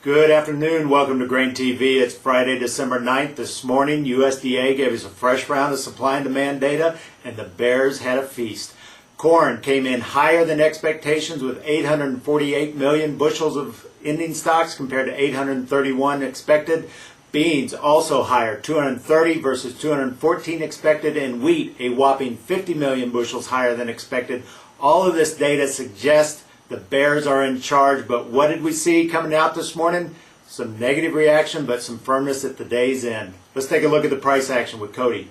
Good afternoon. Welcome to GrainTV. It's Friday, December 9th. This morning, USDA gave us a fresh round of supply and demand data, and the bears had a feast. Corn came in higher than expectations with 848 million bushels of ending stocks compared to 831 expected. Beans also higher, 230 versus 214 expected, and wheat a whopping 50 million bushels higher than expected. All of this data suggests the bears are in charge, but what did we see coming out this morning? Some negative reaction, but some firmness at the day's end. Let's take a look at the price action with Cody.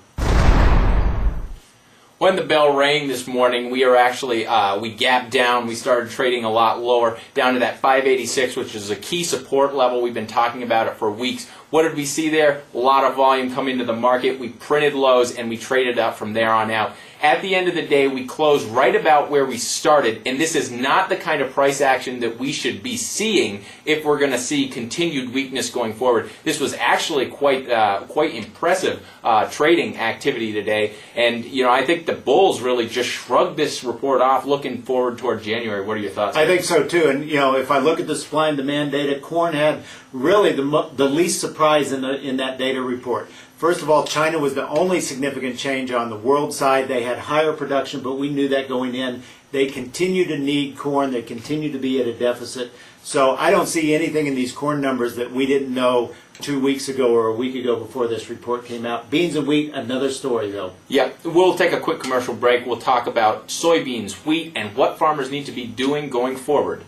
When the bell rang this morning, we are actually, we gapped down. We started trading a lot lower, down to that 586, which is a key support level. We've been talking about it for weeks. What did we see there? A lot of volume come into the market. We printed lows and we traded up from there on out. At the end of the day, we closed right about where we started, and this is not the kind of price action that we should be seeing if we're going to see continued weakness going forward. This was actually quite impressive trading activity today, and I think the bulls really just shrugged this report off, looking forward toward January. What are your thoughts? I think so too, and if I look at the supply and demand data, corn had really the least surprise in that data report. First of all, China was the only significant change on the world side. They had higher production, but we knew that going in. They continue to need corn. They continue to be at a deficit. So I don't see anything in these corn numbers that we didn't know 2 weeks ago or a week ago before this report came out. Beans and wheat, another story though. Yep, we'll take a quick commercial break. We'll talk about soybeans, wheat, and what farmers need to be doing going forward.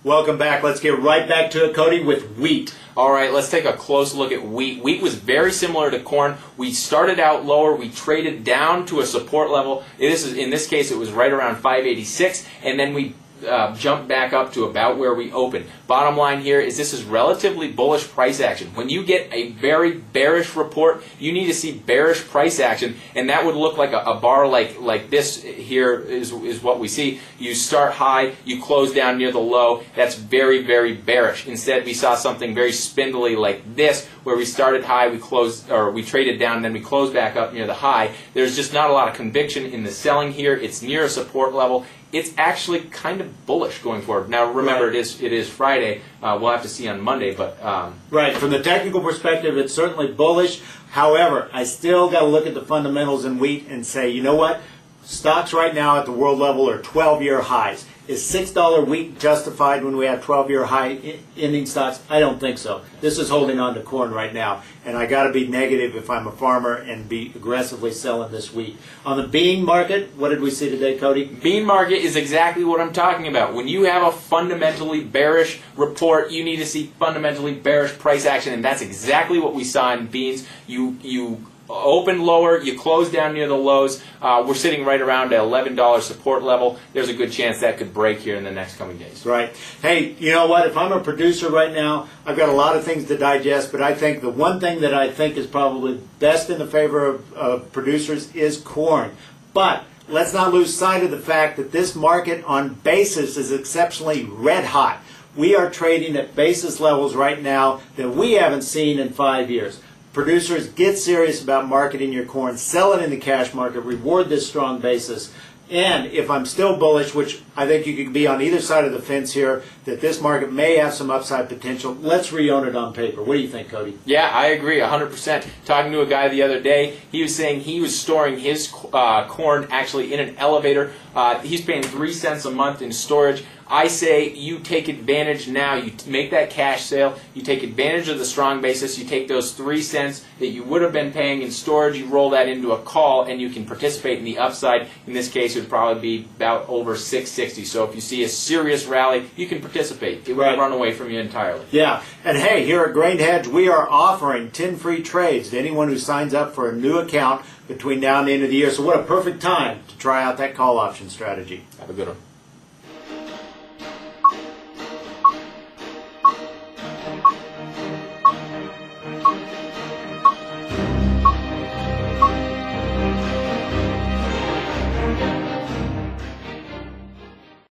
Welcome back. Let's get right back to it, Cody, with wheat. All right, let's take a close look at wheat. Wheat was very similar to corn. We started out lower. We traded down to a support level. In this case, it was right around 586, and then we jumped back up to about where we opened. Bottom line here is this is relatively bullish price action. When you get a very bearish report, you need to see bearish price action, and that would look like a bar like this here is what we see. You start high, you close down near the low. That's very, very bearish. Instead, we saw something very spindly like this, where we started high, we traded down, and then we closed back up near the high. There's just not a lot of conviction in the selling here. It's near a support level. It's actually kind of bullish going forward. Now, remember, right. it is Friday. We'll have to see on Monday, but right. From the technical perspective, it's certainly bullish. However, I still got to look at the fundamentals in wheat and say, you know what? Stocks right now at the world level are 12-year highs. Is $6 wheat justified when we have 12-year high ending stocks? I don't think so. This is holding on to corn right now, and I got to be negative if I'm a farmer and be aggressively selling this wheat. On the bean market, what did we see today, Cody? Bean market is exactly what I'm talking about. When you have a fundamentally bearish report, you need to see fundamentally bearish price action, and that's exactly what we saw in beans. You opened lower, you closed down near the lows. We're sitting right around an $11 support level. There's a good chance that could break here in the next coming days. Right. Hey, you know what? If I'm a producer right now, I've got a lot of things to digest, but I think the one thing that I think is probably best in the favor of producers is corn. But let's not lose sight of the fact that this market on basis is exceptionally red hot. We are trading at basis levels right now that we haven't seen in 5 years. Producers, get serious about marketing your corn. Sell it in the cash market. Reward this strong basis. And if I'm still bullish, which I think you could be on either side of the fence here, that this market may have some upside potential, let's re-own it on paper. What do you think, Cody? Yeah, I agree 100%. Talking to a guy the other day, he was saying he was storing his corn actually in an elevator He's paying 3 cents a month in storage. I say you take advantage now. You make that cash sale. You take advantage of the strong basis. You take those 3 cents that you would have been paying in storage. You roll that into a call, and you can participate in the upside. In this case, it would probably be about over 660. So if you see a serious rally, you can participate. It won't run away from you entirely. Yeah, and hey, here at Grain Hedge, we are offering 10 free trades to anyone who signs up for a new account between now and the end of the year. So what a perfect time to try out that call option strategy. Have a good one.